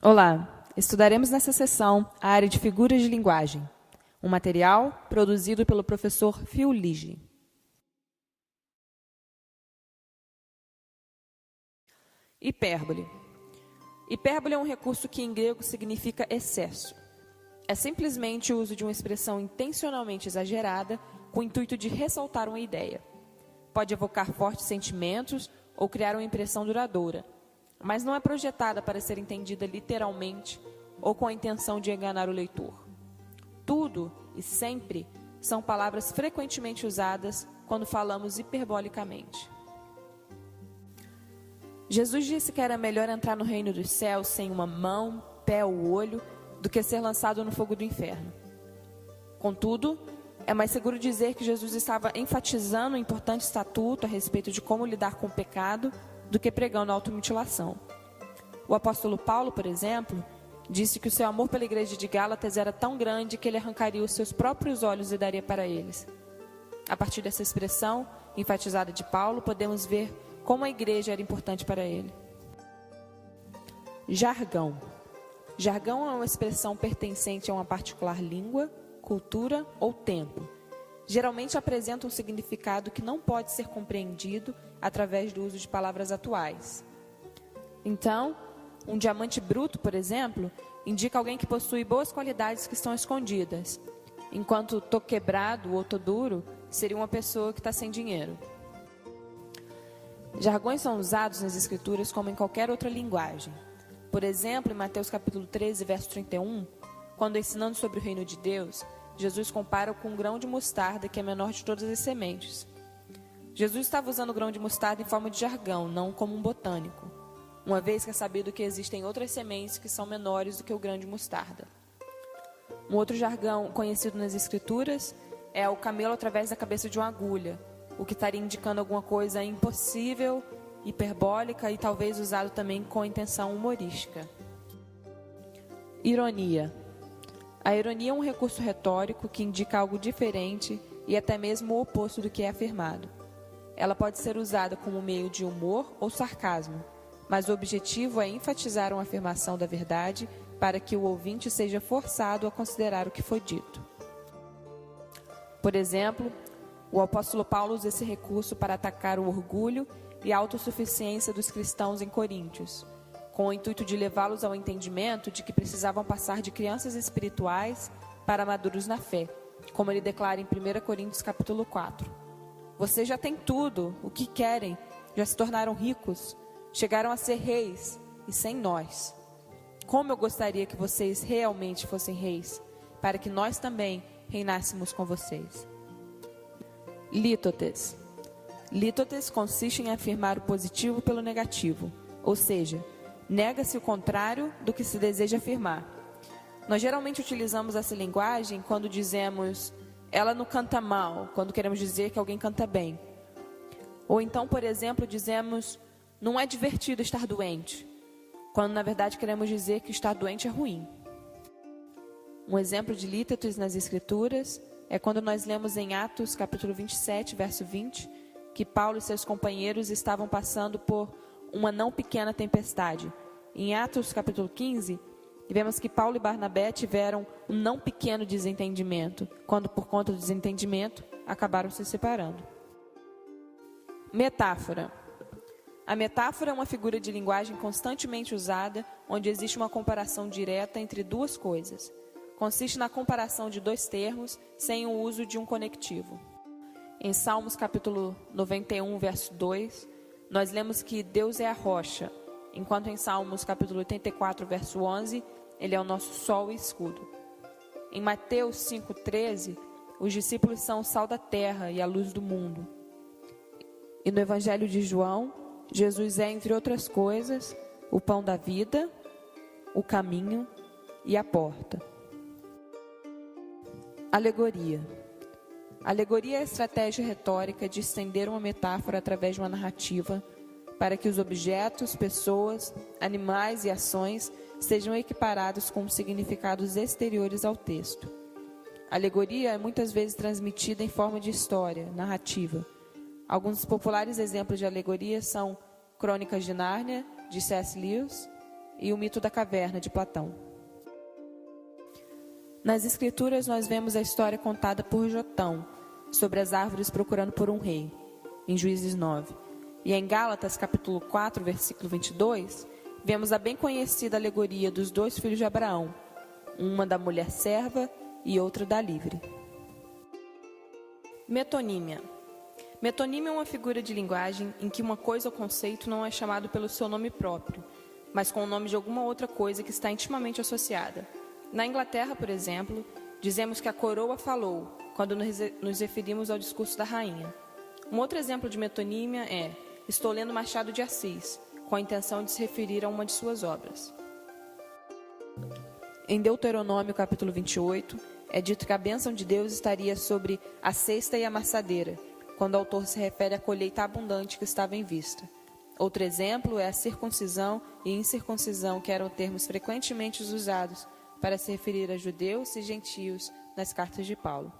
Olá, estudaremos nessa sessão a área de figuras de linguagem, um material produzido pelo professor Phil Lige. Hipérbole. Hipérbole é um recurso que em grego significa excesso. É simplesmente o uso de uma expressão intencionalmente exagerada com o intuito de ressaltar uma ideia. Pode evocar fortes sentimentos ou criar uma impressão duradoura, mas não é projetada para ser entendida literalmente ou com a intenção de enganar o leitor. Tudo e sempre são palavras frequentemente usadas quando falamos hiperbolicamente. Jesus disse que era melhor entrar no reino dos céus sem uma mão, pé ou olho do que ser lançado no fogo do inferno. Contudo, é mais seguro dizer que Jesus estava enfatizando um importante estatuto a respeito de como lidar com o pecado do que pregando a automutilação. O apóstolo Paulo, por exemplo, disse que o seu amor pela igreja de Gálatas era tão grande que ele arrancaria os seus próprios olhos e daria para eles. A partir dessa expressão enfatizada de Paulo, podemos ver como a igreja era importante para ele. Jargão. Jargão é uma expressão pertencente a uma particular língua, cultura ou tempo. Geralmente apresenta um significado que não pode ser compreendido através do uso de palavras atuais. Então, um diamante bruto, por exemplo, indica alguém que possui boas qualidades que estão escondidas, enquanto tô quebrado ou tô duro seria uma pessoa que está sem dinheiro. Jargões são usados nas Escrituras como em qualquer outra linguagem. Por exemplo, em Mateus capítulo 13, verso 31, quando ensinando sobre o reino de Deus, Jesus compara-o com um grão de mostarda, que é menor de todas as sementes. Jesus estava usando o grão de mostarda em forma de jargão, não como um botânico, uma vez que é sabido que existem outras sementes que são menores do que o grão de mostarda. Um outro jargão conhecido nas Escrituras é o camelo através da cabeça de uma agulha, o que estaria indicando alguma coisa impossível, hiperbólica e talvez usado também com intenção humorística. Ironia. A ironia é um recurso retórico que indica algo diferente e até mesmo o oposto do que é afirmado. Ela pode ser usada como meio de humor ou sarcasmo, mas o objetivo é enfatizar uma afirmação da verdade para que o ouvinte seja forçado a considerar o que foi dito. Por exemplo, o apóstolo Paulo usa esse recurso para atacar o orgulho e a autossuficiência dos cristãos em Coríntios, com o intuito de levá-los ao entendimento de que precisavam passar de crianças espirituais para maduros na fé, como ele declara em 1 Coríntios capítulo 4. Vocês já têm tudo, o que querem, já se tornaram ricos, chegaram a ser reis, e sem nós. Como eu gostaria que vocês realmente fossem reis, para que nós também reinássemos com vocês. Lítotes. Lítotes consiste em afirmar o positivo pelo negativo, ou seja, nega-se o contrário do que se deseja afirmar. Nós geralmente utilizamos essa linguagem quando dizemos ela não canta mal, quando queremos dizer que alguém canta bem. Ou então, por exemplo, dizemos não é divertido estar doente, quando na verdade queremos dizer que estar doente é ruim. Um exemplo de lítotes nas Escrituras é quando nós lemos em Atos capítulo 27, verso 20, que Paulo e seus companheiros estavam passando por uma não pequena tempestade. Em Atos capítulo 15, vemos que Paulo e Barnabé tiveram um não pequeno desentendimento, quando por conta do desentendimento acabaram se separando. Metáfora. A metáfora é uma figura de linguagem constantemente usada, onde existe uma comparação direta entre duas coisas. Consiste na comparação de dois termos sem o uso de um conectivo. Em Salmos capítulo 91, verso 2, nós lemos que Deus é a rocha, enquanto em Salmos capítulo 84, verso 11, Ele é o nosso sol e escudo. Em Mateus 5,13, os discípulos são o sal da terra e a luz do mundo. E no Evangelho de João, Jesus é, entre outras coisas, o pão da vida, o caminho e a porta. Alegoria. Alegoria é a estratégia retórica de estender uma metáfora através de uma narrativa para que os objetos, pessoas, animais e ações sejam equiparados com significados exteriores ao texto. A alegoria é muitas vezes transmitida em forma de história, narrativa. Alguns populares exemplos de alegoria são Crônicas de Nárnia, de C.S. Lewis, e o mito da caverna, de Platão. Nas Escrituras, nós vemos a história contada por Jotão, sobre as árvores procurando por um rei, em Juízes 9. E em Gálatas, capítulo 4, versículo 22, vemos a bem conhecida alegoria dos 2 filhos de Abraão, uma da mulher serva e outra da livre. Metonímia. Metonímia é uma figura de linguagem em que uma coisa ou conceito não é chamado pelo seu nome próprio, mas com o nome de alguma outra coisa que está intimamente associada. Na Inglaterra, por exemplo, dizemos que a coroa falou, quando nos referimos ao discurso da rainha. Um outro exemplo de metonímia é: estou lendo Machado de Assis, com a intenção de se referir a uma de suas obras. Em Deuteronômio, capítulo 28, é dito que a bênção de Deus estaria sobre a cesta e a amassadeira, quando o autor se refere à colheita abundante que estava em vista. Outro exemplo é a circuncisão e incircuncisão, que eram termos frequentemente usados para se referir a judeus e gentios nas cartas de Paulo.